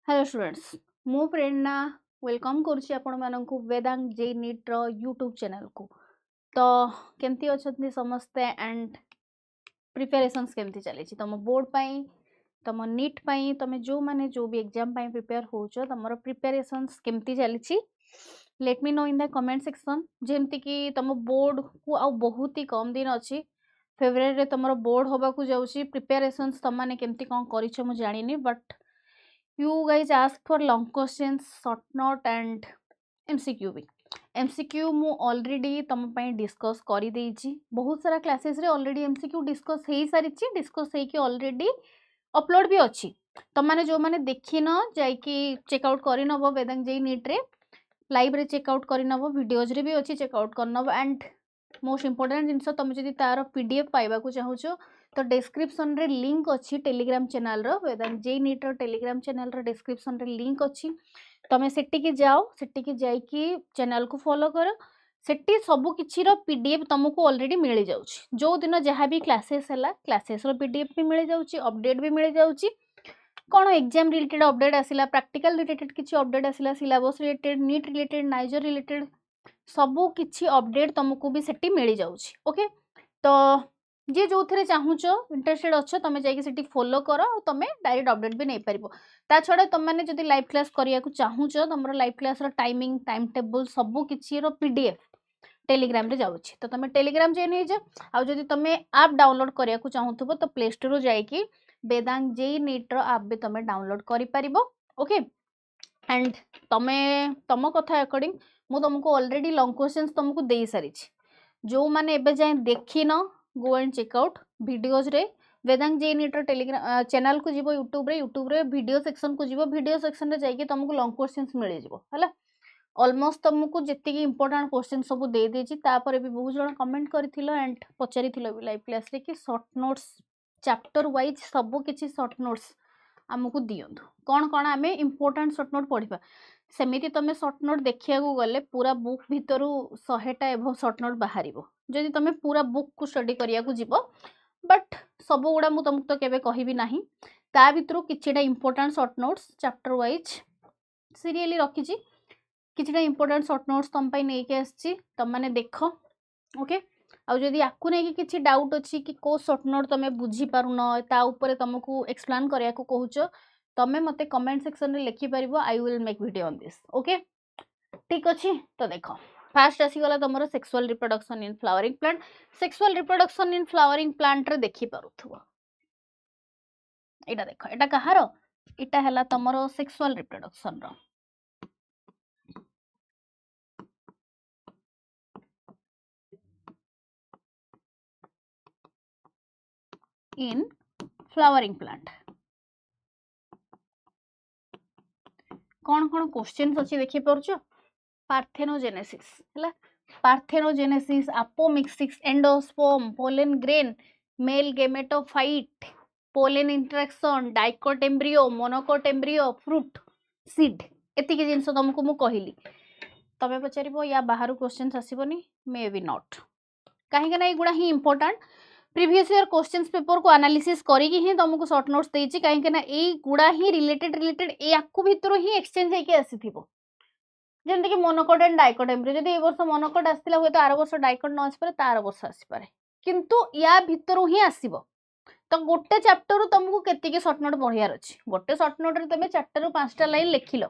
Hello students मु प्रेरणा welcome करुच्ची आपण मानकु वेदांग जे NEET रो YouTube channel को। तो केमती अछंती समस्ते एंड प्रिपरेशंस केमती चली तुम बोर्ड पाई तुम नीट पाई तुम जो माने जो भी एग्जाम पाई प्रिपेयर होचो तुमरो प्रिपरेशंस केमती चली let me know in the comment section. जेमती कि तुम बोर्ड को आ बहुत ही कम दिन अच्छी फेब्रुआरी रे तुमरो बोर्ड होबा को जाउची प्रिपरेशंस तुम माने केमती कोन करिछो मु जानिनी but you guys ask for long questions short note and MCQ भी MCQ मु ऑलरेडी तुम पाई डिस्कस करी देइची बहुत सारा क्लासेस रे ऑलरेडी MCQ डिस्कस हेई सारिची डिस्कस हेई कि ऑलरेडी अपलोड भी अच्छी तुम माने जो माने देखि न जाई कि चेकआउट करि नबो वेदांग जेई नीट रे लाइव रे चेकआउट करि नबो वीडियोज रे भी अच्छी चेकआउट कर नबो एंड मोस्ट इंपोर्टेंट जिनस तुम जदि तार पीडीएफ पाइबा को चाहूचो तो डिस्क्रिप्शन रे लिंक अच्छी टेलीग्राम चैनल रो वेदांत जे नीट रो टेलीग्राम चैनल रो डिस्क्रिप्शन रे लिंक अच्छी तमे सेट्टी के जाओ सेट्टी के जाई कि चैनल को फॉलो करो सेट्टी सब किछि रो पीडीएफ तुमको ऑलरेडी मिल जाउची जो दिन जहाँ भी क्लासेस हैला क्लासेस रो पीडीएफ भी मिल जाउची अपडेट भी मिल जाउची कौन एग्जाम रिलेटेड अपडेट आसिला प्रैक्टिकल रिलेटेड किछि अपडेट आसिला सिलेबस रिलेटेड नीट रिलेटेड नाइजर रिलेटेड सबू किछि अपडेट तुमको भी सेट्टी मिल जाउची ओके। तो जे जो थे चाहूच इंटरेस्टेड अच्छो तुम जाकि फॉलो कर तुम डायरेक्ट अपडेट भी नहीं पार ता छड़ा तुम मैंने जब लाइव क्लास करने को चाहूच तुम live class timing time table सबू किसी पीडीएफ टेलीग्राम रे जाउछि तो तुम टेलीग्राम जॉइन हो जाओ आ जदि तुम ऐप डाउनलोड करने को चाहूथबो तो प्ले स्टोर रो जाइकी वेदांग जे नीट रो ऐप भी तुम डाउनलोड करि परिबो ओके। एंड तमे तम कथा अकॉर्डिंग मु तुमको ऑलरेडी लॉन्ग क्वेश्चंस तुमको दे सारी जो माने एबे जाए देखी न गो एंड चेकआउट वीडियोज रे वेदांग जे नीट टेलीग्राम चैनल को जीवो यूट्यूब रे वीडियो सेक्शन को जीवो वीडियो सेक्शन रे जाइए तुमको लॉन्ग क्वेश्चंस मिल जिवो हला ऑलमोस्ट तुमको जितकी इंपोर्टेंट क्वेश्चन सब दे देछि तापर भी बहुत जण कमेंट करथिलो एंड पचारिथिलो भी लाइव क्लास रे कि शॉर्ट नोट्स चैप्टर वाइज सब किछि शॉर्ट नोट्स आमको दियंतु कौन कौन आम इंपोर्टेंट शॉर्ट नोट पढ़ा सेमिति तुम शॉर्ट नोट देखिया गले पूरा बुक भितर 100टा एभव शॉर्ट नोट बाहर जदि तुम पूरा बुक को स्टडी करिया को जीवो बट सब गुड़ा मुझे तुमको तो केबे कहिबी नाही ता भितर किछिटा important short notes chapter wise serially रखी किछिटा इंपोर्टेंट शॉर्ट नोट्स तुम पाई नहीं के आछि तुम माने देखो ओके। आउ जदि आकु नहीं कि किछि डाउट अछि कि को शॉर्ट नोट तुम बुझी पारुन ता ऊपर तुमको एक्सप्लेन करिया को कहूचो तमें मते कमेंट सेक्शन में लिखि पारिबो I will make video on this okay ठीक अच्छे। तो देखो फास्ट आसीगला तुम sexual reproduction in flowering plant sexual reproduction in flowering plant रे देखि पारुथबो एटा देखो एटा कहार एटा हला तुमरो सेक्सुअल रिप्रोडक्शन रो इन फ्लावरिंग प्लांट कौन कौन क्वेश्चंस अच्छी देखि पारुछो पार्थेनोजेनेसिस हला parthenogenesis apomixis endosperm pollen grain male gametophyte pollen interaction dicot embryo monocot embryo fruit seed एतिक जिनस तुमको मु कहली तमे पचारिबो या बाहर क्वेश्चंस आसीबोनी मे बी नॉट कहीं ना एगुड़ा ही important previous year questions paper को एनालिसिस करिकी ही तुमको शॉर्ट नोट्स देछि कहीं ना ए गुड़ा ही रिलेटेड याकू भितर ही एक्सचेंज होके आसीथिबो जेमति कि मोनोकोट एंड डाइकोट एम्ब्रियो जदि ए वर्ष मोनोकोट आसिला हुए तो आर वर्ष डाइकोट न आसी पारे तार वर्ष आसी पारे किंतु या भितर ही आसीबो तो गोटे चैप्टर रू तुमको केतिके शॉर्ट नोट पढ़ियार अछि गोटे शॉर्ट नोट रे तमे 4 रू 5टा लाइन लिखिलो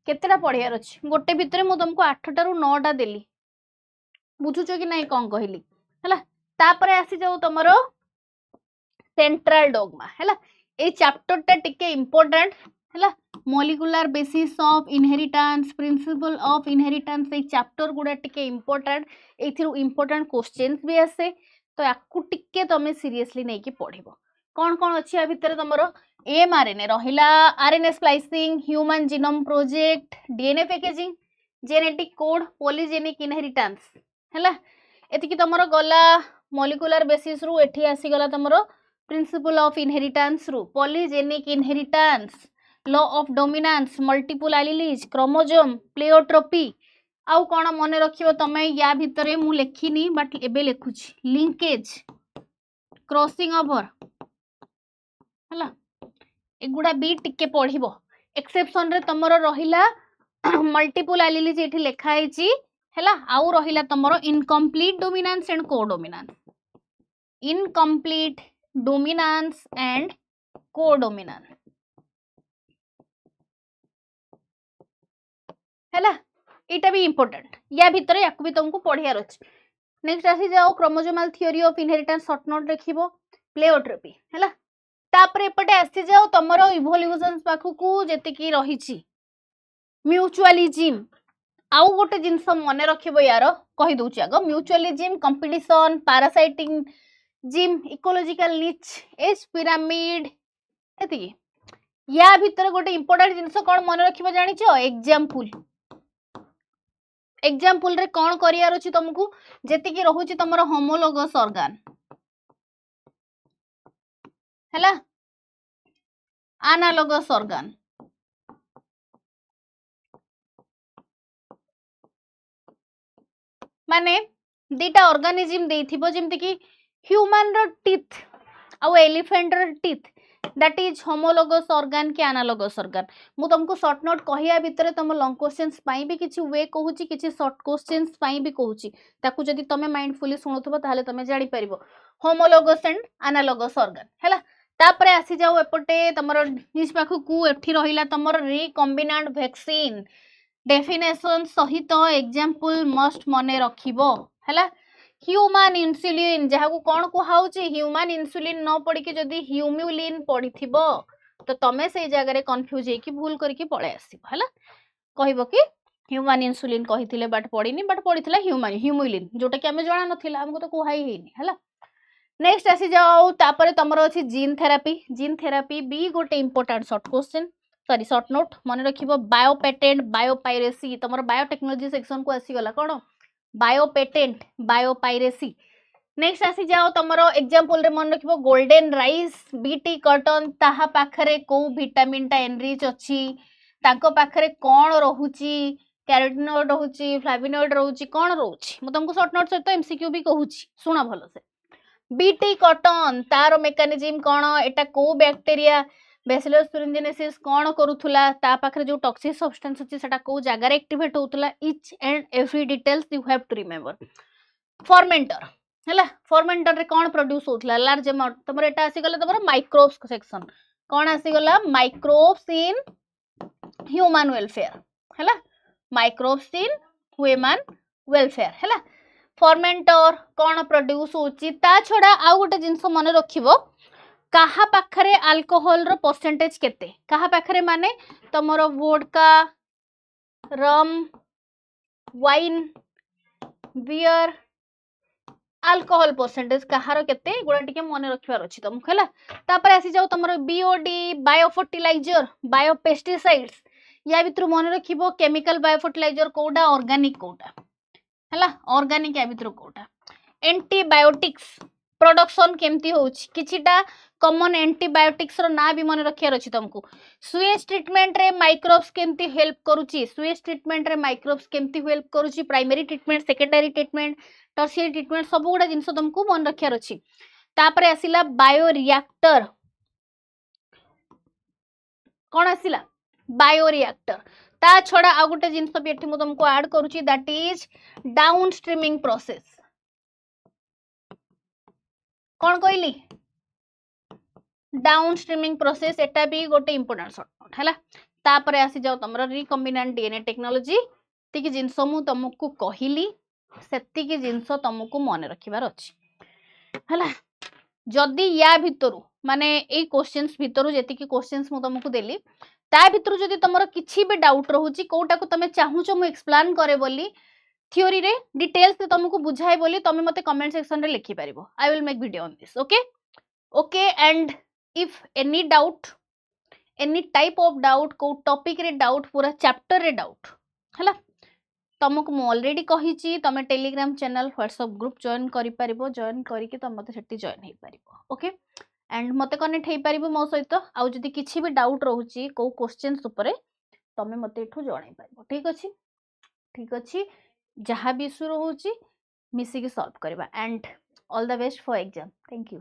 केतेटा पढ़ियार अछि गोटे भितर मु तुमको 8टा रू 9टा देली बुझुचो कि नहीं कोन कहली हला तापरे आसी जाऊ तमरो सेंट्रल डोग्मा हला ए चैप्टर टा टिके इंपोर्टेंट हला molecular basis of inheritance principle of inheritance ए चैप्टर गुडा टिके इंपोर्टेंट एथिरु इंपोर्टेंट क्वेश्चंस भी आसे तो याकू टिके तमे सीरियसली नहीं कि पढ़िबो कौन कौन अछि आ भितर तमरो एमआरएनए रहिला RNA splicing human genome project DNA packaging genetic code polygenic inheritance हला एतिकी तमरो गला मोलिकुलर बेसिस रु एठी आसी गला तमरो प्रिंसिपल ऑफ इनहेरिटेंस रु polygenic inheritance law of dominance multiple alleles chromosome pleiotropy आउ कौन मन रखियो तमे या भितरे मु लेखिनी बट एबे लेखुची लिंकेज क्रॉसिंग ओवर हला एगुडा भी टिके पढ़िबो एक्सेप्शन रे तमरो रहिला मल्टीपल एलिली जेठी लिखा है हैला आउ रहिला तमरो incomplete dominance and codominance incomplete dominance and codominance हैला इटा भी इंपोर्टेंट या भीतर याकु भी तुमको पढ़ियार अछि नेक्स्ट आसी जाओ chromosomal theory of inheritance short note लिखिबो प्लेओट्रोपी हैला तापर एपटे आसी जाओ तमरो इवोल्यूशन पाखु को जेते की रहिछि म्यूचुअलिज्म आउ गोटे जिनस मन रखिबो यार कहि दोछि आगो म्यूचुअलिज्म कंपटीशन पैरासाइटिंग जिम इकोलॉजिकल निच एज पिरामिड एति या भीतर गोटे इंपोर्टेंट जिनस कोन मन रखिबो जानिछो एग्जांपल रे कोन करियार अछि तुमको जेति की रहुछि तमरो होमोलोगस ऑर्गन हैला एनालोगस ऑर्गन माने दीटा ऑर्गेनिज्म देथिबो जेमति की ह्यूमन रो टीथ आ एलिफेंट रो teeth that is homologous organ कि एनालोगस ऑर्गन मु तुमको शॉर्ट नोट कहिया भीतर तुम लॉन्ग क्वेश्चंस पाई भी किछि वे कहूची किछि शॉर्ट क्वेश्चंस पाई भी कहूची ताकू जदी तमे माइंडफुली सुनुथबो ताले तमे जानि परिबो होमोलोगस एंड एनालोगस ऑर्गन हैला तापरे आसी जाओ एपटे तमरो निज पाखु को एठी रहिला तमरो रिकॉम्बिनेंट वैक्सीन डेफिनेशन सहित एग्जांपल मस्ट मने रखिबो हैला ह्यूमन इंसुलिन जहा को कोन कुहाउची ह्यूमन इंसुलिन न पड़ी के जदी ह्यूम्युलिन पड़ीथिबो तो तमे से जगह रे कंफ्यूज हे कि भूल करके पळे आसीबो हैला कहबो कि ह्यूमन इंसुलिन कहिथिले बट पड़ीनी बट पड़ीथिला ह्यूम्युलिन जोटा कि हमें जणा नथिला हमको तो कुहाई हेनी हैला नेक्स्ट आसी जाओ तापरे तमरो अछि जीन थेरापी भी गोटे important short question sorry short note मन रखिबो बायो पेटेंट बायो पायरेसी तमरो बायोटेक्नोलॉजी सेक्शन को आसी गला कोन bio patent bio piracy next आसी जाओ तमरो एग्जांपल रे मन रखिबो गोल्डन राइस बीटी कॉटन ताहा पाखरे को विटामिन टा एनरिच अछि ताको पाखरे कोन रहूची कैरोटीनॉइड रहूची फ्लाविनॉइड रहूची कोन रहूची म तुमको शॉर्ट नोट सहित एमसीक्यू भी कहूची सुना भलो से बीटी कॉटन तार मेकानिज्म कोन एटा को बैक्टीरिया बैसिलस thuringiensis कोन करूथुला ता पाखरे जो टॉक्सिक सब्सटेंस अछि सेटा को जागा रे एक्टिवेट होतुला each and every details you have to remember fermenter हैला फर्मेंटर रे कोन प्रोड्यूस होतुला लार्ज अमाउंट तमर एटा आसी गला तमर माइक्रोब्स सेक्शन कोन आसी गला माइक्रोब्स इन ह्यूमन वेलफेयर हैला माइक्रोब्स इन ह्यूमन वेलफेयर हैला फर्मेंटर कोन प्रोड्यूस होची ता छोडा आ गोटे जिंस मन रखिबो कहा पाखरे अल्कोहल रो परसेंटेज केते कहा पाखरे माने तमरो वोडका रम वाइन बियर अल्कोहल परसेंटेज कहारो केते गुडा टिके मने रखिवार अछि तम खला तापर आसी जाओ तमरो BOD bio fertiliser bio pesticides या भितर मने रखिबो केमिकल बायो फर्टिलाइजर कोडा ऑर्गेनिक कोडा हला ऑर्गेनिक या भितर कोडा एंटीबायोटिक्स प्रोडक्शन केमती होउछि किछिटा कॉमन एंटीबायोटिक्स रो ना भी मन रखियार अछि तुमको स्वेज ट्रीटमेंट रे माइक्रोब्स केमती हेल्प करूछि स्वेज ट्रीटमेंट रे माइक्रोब्स केमती हेल्प करूछि primary treatment secondary treatment tertiary treatment सब गुडा जिंस तुमको मन रखियार अछि तापरे आसिला बायो रिएक्टर कोन आसिला बायो रिएक्टर ता छोडा आ गुटे जिंस भी एठी मु तुमको ऐड करूछि that is down streaming process कोन कहली डाउन स्ट्रीमिंग प्रोसेस एटा भी गोटे इंपोर्टेंट शॉर्ट नोट हैला तापरे आसी जाओ तमरो रिकॉम्बिनेंट डीएनए टेक्नोलॉजी तिकी जिंस मु तुमको कहिली सेति की जिंस तुमको मन रखिबार अछि हैला जदी या भितरु माने ए क्वेश्चंस भितरु जेति की क्वेश्चंस मु तुमको देली ता भितरु जदी तमरो किछि भी डाउट रहूची कोटा को तमे चाहूचो मु एक्सप्लेन करे बोली थ्योरी रे डिटेल्स ते तुमको बुझाई बोली तमे मते कमेंट सेक्शन रे लिखि परिबो I will make video on this okay and if any doubt any type of doubt को टॉपिक रे डाउट पूरा चैप्टर रे डाउट हला तुमको मु ऑलरेडी कहिची तमे Telegram channel WhatsApp group join करि परिबो जॉइन करी के तमे मते सेठी जॉइन हे परिबो ओके एंड मते कनेक्ट हे परिबो मो सहित आ जदी किछि भी डाउट रहूची को क्वेश्चंस ऊपर तमे मते एठू जणाई परिबो ठीक अछि जहां भी इशू रहूची मिसी के सॉल्व करबा and all the best for exam thank you.